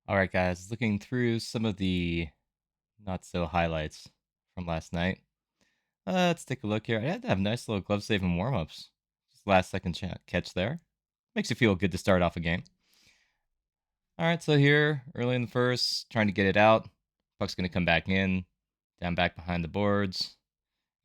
All right, guys, looking through some of the not so highlights from last night. Let's take a look here. I had to have nice little glove saving warm ups. Just last second catch there. Makes you feel good to start off a game. All right, so here early in the first, trying to get it out. Puck's going to come back in, down back behind the boards,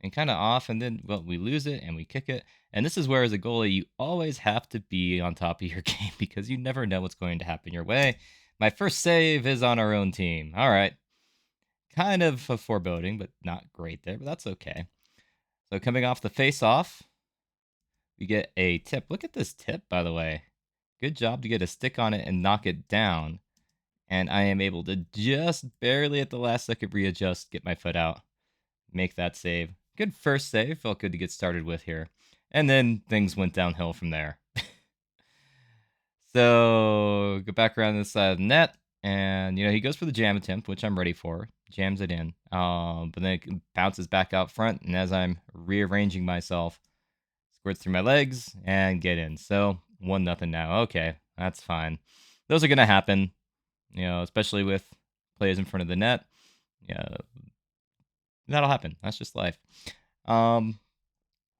and kind of off. And then, well, we lose it and we kick it. And this is where, as a goalie, you always have to be on top of your game because you never know what's going to happen your way. My first save is on our own team. All right. Kind of a foreboding, but not great there, but that's okay. So coming off the face-off, we get a tip. Look at this tip, by the way. Good job to get a stick on it and knock it down. And I am able to just barely at the last second readjust, get my foot out, make that save. Good first save. Felt good to get started with here. And then things went downhill from there. So go back around this side of the net, and he goes for the jam attempt, which I'm ready for. Jams it in, but then it bounces back out front, and as I'm rearranging myself, squirts through my legs and get in. So 1-0 now. Okay, that's fine. Those are gonna happen, especially with plays in front of the net. Yeah, that'll happen. That's just life. On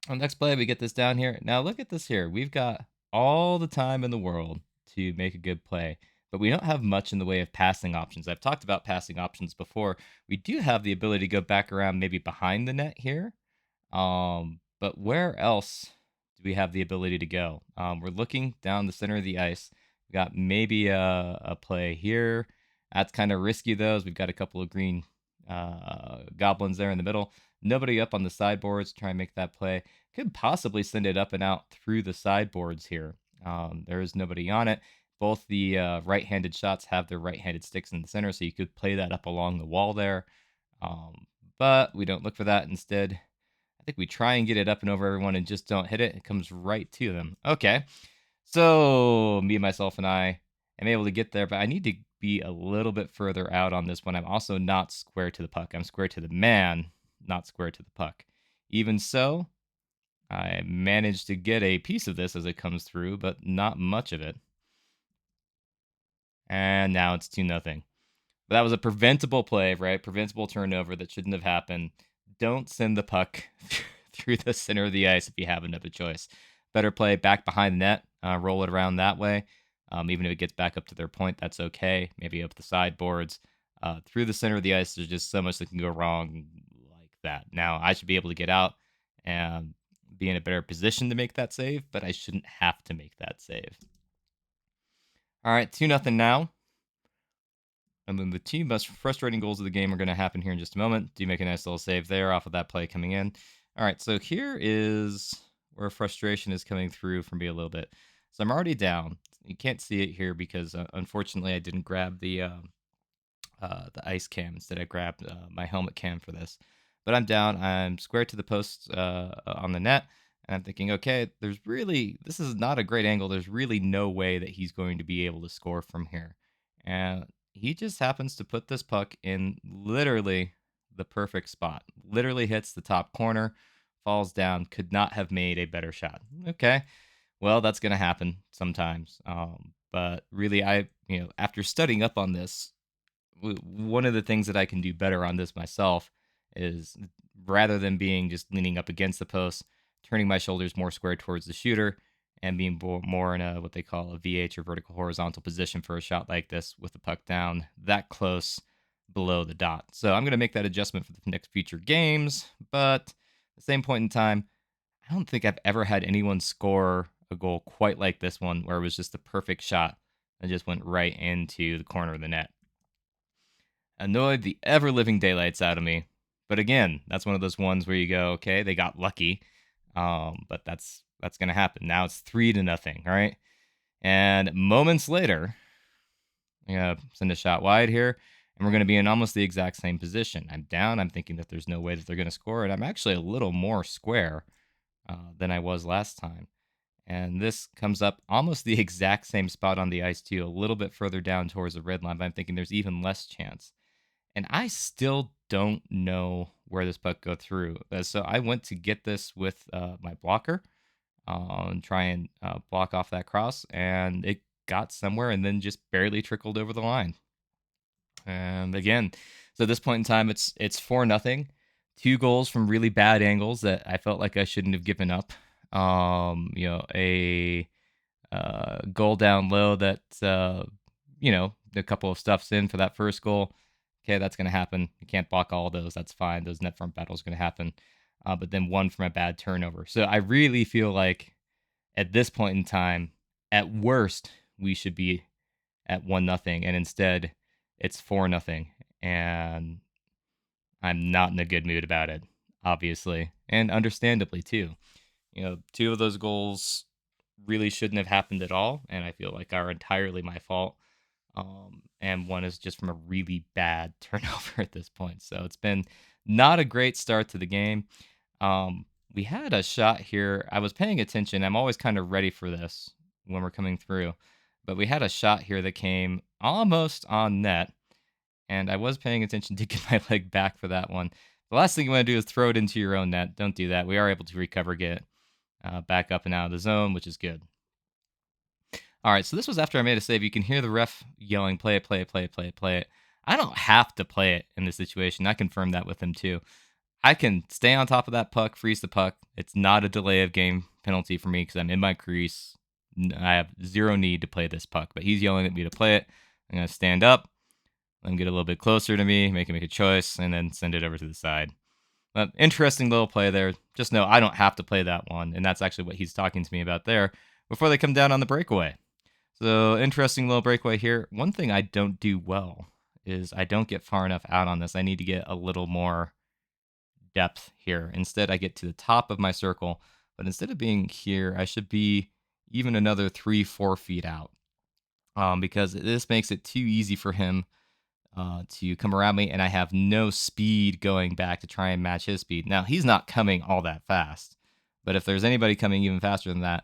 the next play, we get this down here. Now look at this here. We've got all the time in the world to make a good play, but we don't have much in the way of passing options. I've talked about passing options before. We do have the ability to go back around maybe behind the net here. But where else do we have the ability to go? We're looking down the center of the ice. We got maybe a play here. That's kind of risky, though, as we've got a couple of green goblins there in the middle. Nobody up on the sideboards. Try and make that play. Could possibly send it up and out through the sideboards here. There is nobody on it. Both the right-handed shots have their right-handed sticks in the center, so you could play that up along the wall there. But we don't look for that. Instead, I think we try and get it up and over everyone and just don't hit it. It comes right to them. Okay. So me, myself, and I am able to get there, but I need to be a little bit further out on this one. I'm also not square to the puck. I'm square to the man, not square to the puck. Even so, I managed to get a piece of this as it comes through, but not much of it. And now it's 2-0. But that was a preventable play, right? Preventable turnover that shouldn't have happened. Don't send the puck through the center of the ice if you have another choice. Better play back behind the net, roll it around that way. Even if it gets back up to their point, that's okay. Maybe up the sideboards. Through the center of the ice, there's just so much that can go wrong like that. Now, I should be able to get out and be in a better position to make that save, but I shouldn't have to make that save. All right, 2-0 now. And then the two most frustrating goals of the game are going to happen here in just a moment. Do you make a nice little save there off of that play coming in? All right, so here is where frustration is coming through for me a little bit. So I'm already down. You can't see it here because unfortunately I didn't grab the ice cam. Instead, I grabbed my helmet cam for this. But I'm down. I'm square to the post on the net. And I'm thinking, okay, this is not a great angle. There's really no way that he's going to be able to score from here. And he just happens to put this puck in literally the perfect spot. Literally hits the top corner, falls down, could not have made a better shot. Okay, well, that's going to happen sometimes. But really, after studying up on this, one of the things that I can do better on this myself is rather than being just leaning up against the post, turning my shoulders more square towards the shooter and being more in a what they call a VH or vertical horizontal position for a shot like this with the puck down that close below the dot. So I'm going to make that adjustment for the next future games, but at the same point in time, I don't think I've ever had anyone score a goal quite like this one where it was just the perfect shot that just went right into the corner of the net. Annoyed the ever living daylights out of me. But again, that's one of those ones where you go, okay, they got lucky. But that's going to happen. Now it's 3-0, all right? And moments later, I'm going to send a shot wide here, and we're going to be in almost the exact same position. I'm down. I'm thinking that there's no way that they're going to score, and I'm actually a little more square than I was last time. And this comes up almost the exact same spot on the ice, too, a little bit further down towards the red line, but I'm thinking there's even less chance. And I still don't know where this puck go through. So I went to get this with my blocker and try and block off that cross, and it got somewhere and then just barely trickled over the line. And again, so at this point in time, it's 4-0. 2 goals from really bad angles that I felt like I shouldn't have given up. A goal down low that a couple of stuffs in for that first goal. Okay, that's going to happen. You can't block all those. That's fine. Those net front battles are going to happen. But then one from a bad turnover. So I really feel like at this point in time, at worst, we should be at 1-0, and instead it's 4-0, and I'm not in a good mood about it, obviously, and understandably too. 2 of those goals really shouldn't have happened at all, and I feel like are entirely my fault. And one is just from a really bad turnover at this point. So it's been not a great start to the game. We had a shot here. I was paying attention. I'm always kind of ready for this when we're coming through. But we had a shot here that came almost on net. And I was paying attention to get my leg back for that one. The last thing you want to do is throw it into your own net. Don't do that. We are able to recover, get back up and out of the zone, which is good. All right, so this was after I made a save. You can hear the ref yelling, play it, play it, play it, play it, play it. I don't have to play it in this situation. I confirmed that with him too. I can stay on top of that puck, freeze the puck. It's not a delay of game penalty for me because I'm in my crease. I have zero need to play this puck, but he's yelling at me to play it. I'm going to stand up, let him get a little bit closer to me, make him make a choice, and then send it over to the side. But interesting little play there. Just know I don't have to play that one, and that's actually what he's talking to me about there before they come down on the breakaway. So interesting little breakaway here. One thing I don't do well is I don't get far enough out on this. I need to get a little more depth here. Instead, I get to the top of my circle, but instead of being here, I should be even another 3-4 feet out, because this makes it too easy for him to come around me, and I have no speed going back to try and match his speed. Now, he's not coming all that fast, but if there's anybody coming even faster than that,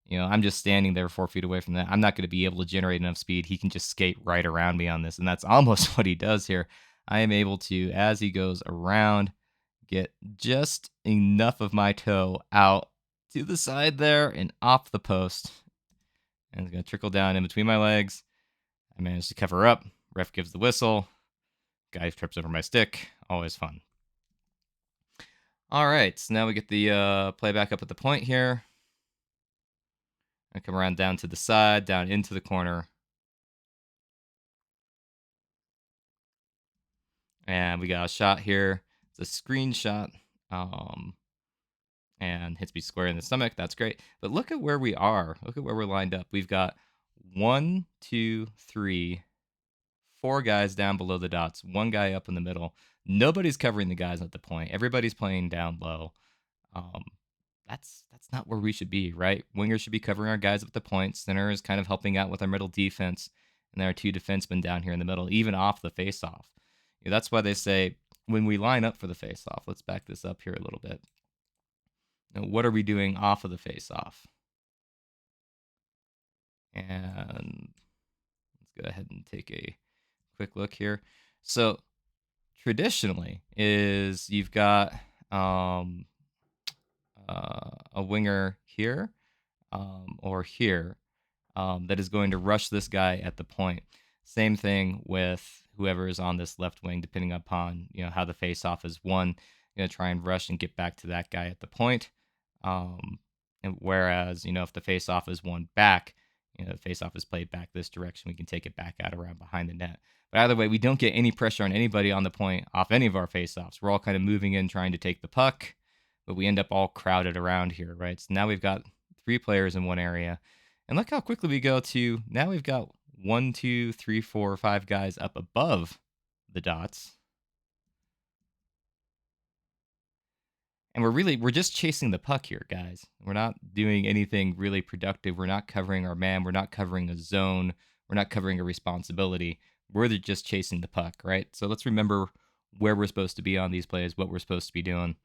I'm just standing there 4 feet away from that. I'm not going to be able to generate enough speed. He can just skate right around me on this, and that's almost what he does here. I am able to, as he goes around, get just enough of my toe out to the side there and off the post. And it's going to trickle down in between my legs. I managed to cover up. Ref gives the whistle. Guy trips over my stick. Always fun. All right, so now we get the play back up at the point here. I come around down to the side, down into the corner. And we got a shot here. It's a screenshot. And hits me square in the stomach. That's great. But look at where we are. Look at where we're lined up. We've got 1, 2, 3, 4 guys down below the dots, 1 guy up in the middle. Nobody's covering the guys at the point. Everybody's playing down low. That's not where we should be, right? Wingers should be covering our guys at the point. Center is kind of helping out with our middle defense. And there are 2 defensemen down here in the middle, even off the faceoff. That's why they say when we line up for the faceoff, let's back this up here a little bit. What are we doing off of the faceoff? And let's go ahead and take a quick look here. So traditionally is you've got a winger here or here that is going to rush this guy at the point. Same thing with whoever is on this left wing, depending upon how the faceoff is won. Going to try and rush and get back to that guy at the point. And whereas if the faceoff is won back, the faceoff is played back this direction, we can take it back out around behind the net. But either way, we don't get any pressure on anybody on the point off any of our faceoffs. We're all kind of moving in, trying to take the puck, but we end up all crowded around here, right? So now we've got 3 players in one area, and look how quickly we go to now. We've got 1, 2, 3, 4, 5 guys up above the dots. And we're just chasing the puck here, guys. We're not doing anything really productive. We're not covering our man. We're not covering a zone. We're not covering a responsibility. We're just chasing the puck, right? So let's remember where we're supposed to be on these plays, what we're supposed to be doing.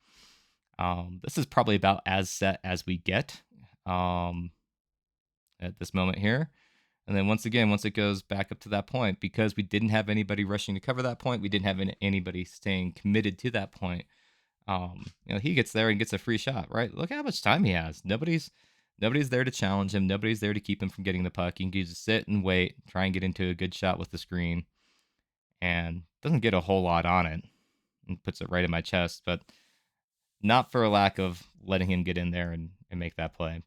This is probably about as set as we get at this moment here. And then once again, once it goes back up to that point, because we didn't have anybody rushing to cover that point, we didn't have anybody staying committed to that point. He gets there and gets a free shot, right? Look how much time he has. Nobody's there to challenge him. Nobody's there to keep him from getting the puck. He can just sit and wait, try and get into a good shot with the screen. and doesn't get a whole lot on it and puts it right in my chest, but not for a lack of letting him get in there and make that play.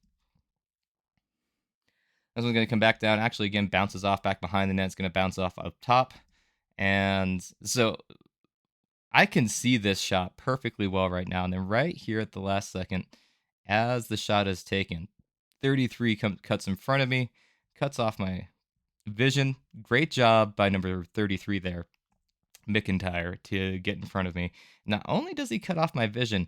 This one's going to come back down. Actually, again, bounces off back behind the net. It's going to bounce off up top. And so I can see this shot perfectly well right now. And then right here at the last second, as the shot is taken, 33 cuts in front of me, cuts off my vision. Great job by number 33 there, McIntyre, to get in front of me. Not only does he cut off my vision,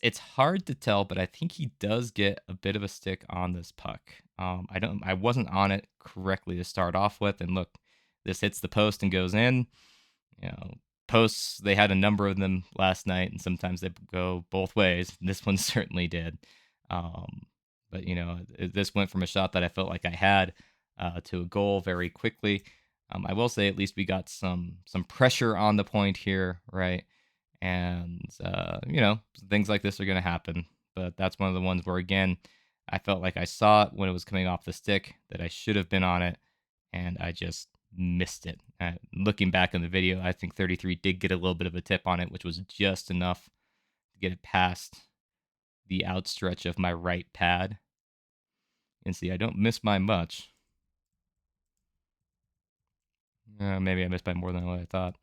it's hard to tell, but I think he does get a bit of a stick on this puck. I wasn't on it correctly to start off with, and look, this hits the post and goes in. You know, posts, they had a number of them last night, and sometimes they go both ways. This one certainly did. Um, but this went from a shot that I felt like I had to a goal very quickly. I will say at least we got some pressure on the point here, right? And things like this are going to happen. But that's one of the ones where, again, I felt like I saw it when it was coming off the stick, that I should have been on it, and I just missed it. Looking back on the video, I think 33 did get a little bit of a tip on it, which was just enough to get it past the outstretch of my right pad. And see, I don't miss by much. Maybe I missed by more than what I thought.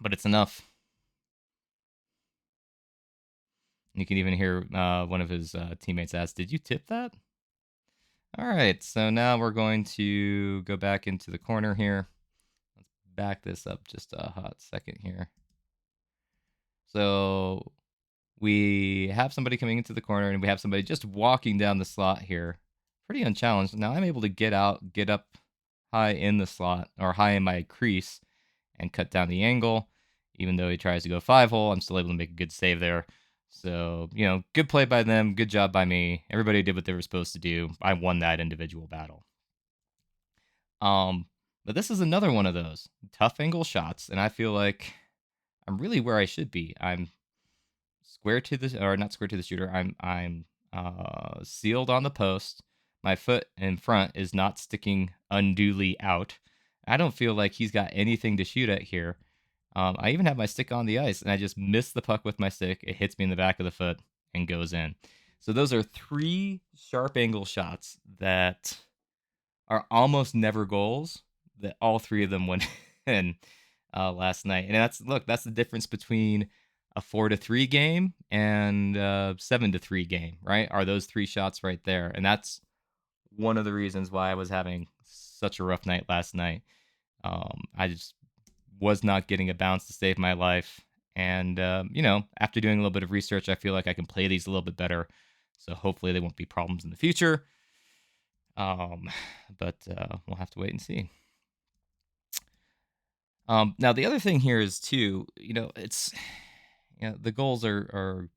But it's enough. You can even hear one of his teammates ask, "Did you tip that?" All right, so now we're going to go back into the corner here. Let's back this up just a hot second here. So we have somebody coming into the corner, and we have somebody just walking down the slot here. Pretty unchallenged. Now I'm able to get up high in the slot, or high in my crease, and cut down the angle. Even though he tries to go 5-hole, I'm still able to make a good save there. So, good play by them, good job by me. Everybody did what they were supposed to do. I won that individual battle. But this is another one of those tough angle shots, and I feel like I'm really where I should be. I'm square to the, or not square to the shooter. I'm sealed on the post. My foot in front is not sticking unduly out. I don't feel like he's got anything to shoot at here. I even have my stick on the ice, and I just miss the puck with my stick. It hits me in the back of the foot and goes in. So those are 3 sharp angle shots that are almost never goals, that all 3 of them went in last night. And that's the difference between a 4-3 game and a 7-3 game, right? Are those 3 shots right there. And that's one of the reasons why I was having such a rough night last night. I just was not getting a bounce to save my life. And, after doing a little bit of research, I feel like I can play these a little bit better. So hopefully they won't be problems in the future. But we'll have to wait and see. Now, the other thing here is, too, it's, the goals are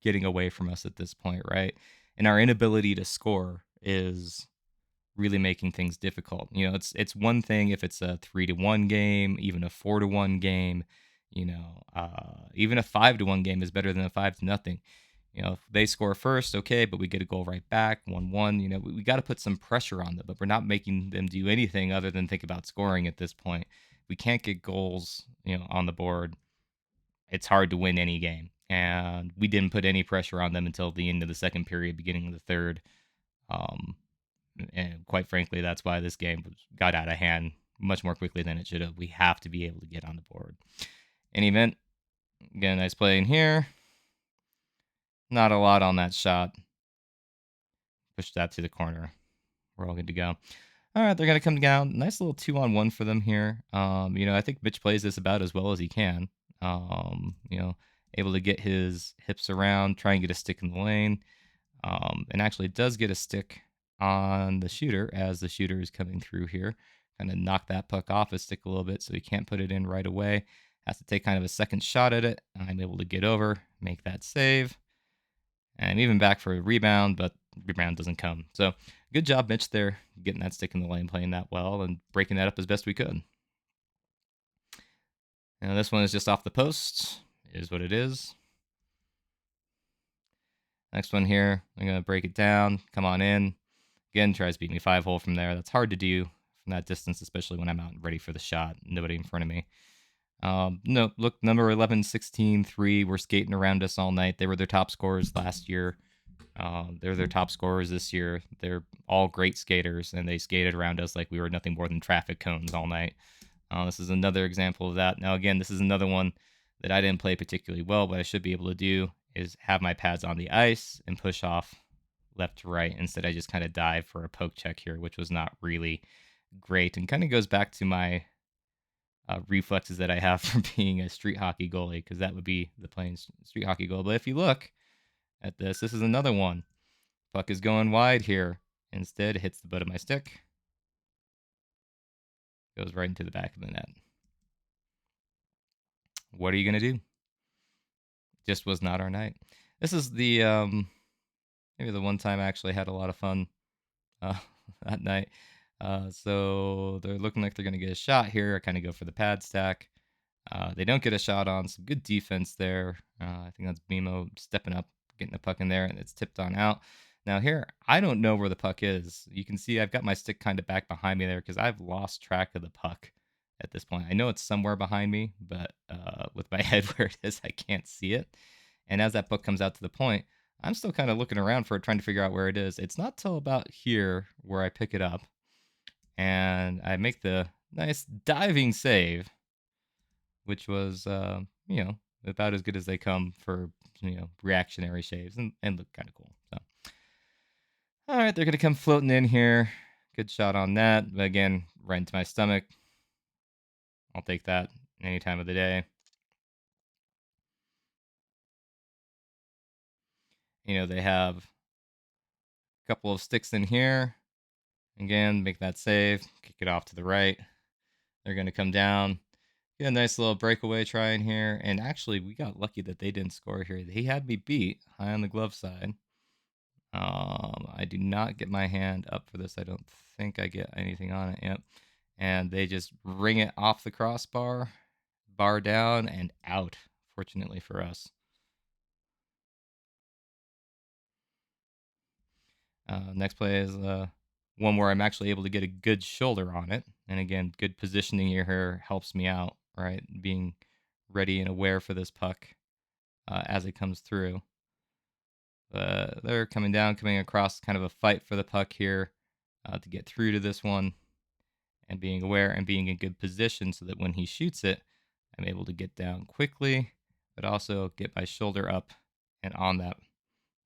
getting away from us at this point, right? And our inability to score is really making things difficult. It's one thing if it's a 3-1 game, even a 4-1 game. Even a 5-1 game is better than a 5-0. If they score first, okay, but we get a goal right back, 1-1. We got to put some pressure on them, but we're not making them do anything other than think about scoring at this point. We can't get goals, on the board. It's hard to win any game, and we didn't put any pressure on them until the end of the second period, beginning of the third. And quite frankly, that's why this game got out of hand much more quickly than it should have. We have to be able to get on the board. In event, again, nice play in here. Not a lot on that shot. Push that to the corner. We're all good to go. All right, they're going to come down. Nice little 2-on-1 for them here. I think Mitch plays this about as well as he can. Able to get his hips around, try and get a stick in the lane. And actually does get a stick on the shooter as the shooter is coming through here. Kind of knock that puck off his stick a little bit so he can't put it in right away. Has to take kind of a second shot at it. I'm able to get over, make that save. And even back for a rebound, but rebound doesn't come. So good job, Mitch, there, getting that stick in the lane, playing that well, and breaking that up as best we could. Now this one is just off the post. Is what it is. Next one here, I'm going to break it down. Come on in. Again, tries to beat me 5-hole from there. That's hard to do from that distance, especially when I'm out and ready for the shot. Nobody in front of me. No, look, number 11, 16, 3 were skating around us all night. They were their top scorers last year. They're their top scorers this year. They're all great skaters, and they skated around us like we were nothing more than traffic cones all night. This is another example of that. Now, again, this is another one that I didn't play particularly well, but I should be able to do is have my pads on the ice and push off left to right. Instead, I just kind of dive for a poke check here, which was not really great, and kind of goes back to my reflexes that I have from being a street hockey goalie, because that would be the playing street hockey goal. But if you look at this, this is another one. Puck is going wide here. Instead, it hits the butt of my stick. Goes right into the back of the net. What are you going to do? Just was not our night. This is the maybe the one time I actually had a lot of fun uh, that night. So they're looking like they're going to get a shot here. I kind of go for the pad stack. They don't get a shot on. Some good defense there. I think that's Bimo stepping up, getting the puck in there, and it's tipped on out. Now here, I don't know where the puck is. You can see I've got my stick kind of back behind me there because I've lost track of the puck at this point. I know it's somewhere behind me, but with my head where it is, I can't see it. And as that puck comes out to the point, I'm still kind of looking around for it, trying to figure out where it is. It's not till about here where I pick it up, and I make the nice diving save, which was, about as good as they come for, reactionary saves, and look kind of cool. So, all right, they're going to come floating in here. Good shot on that. But again, right into my stomach. I'll take that any time of the day. They have a couple of sticks in here. Again, make that save. Kick it off to the right. They're going to come down. Get a nice little breakaway try in here. And actually, we got lucky that they didn't score here. They had me beat high on the glove side. I do not get my hand up for this. I don't think I get anything on it. Yep. And they just ring it off the crossbar, bar down, and out, fortunately for us. Next play is one where I'm actually able to get a good shoulder on it. And again, good positioning here helps me out, right? Being ready and aware for this puck as it comes through. They're coming down, coming across kind of a fight for the puck here to get through to this one, and being aware and being in good position so that when he shoots it, I'm able to get down quickly, but also get my shoulder up and on that.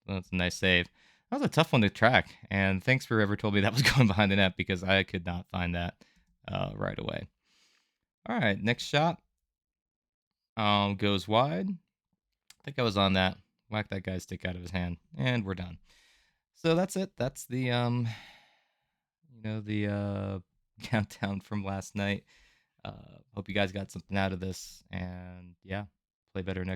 So that's a nice save. That was a tough one to track, and thanks for whoever told me that was going behind the net, because I could not find that right away. All right, next shot goes wide. I think I was on that. Whack that guy's stick out of his hand, and we're done. So that's it. That's the countdown from last night. Hope you guys got something out of this, and yeah, play better next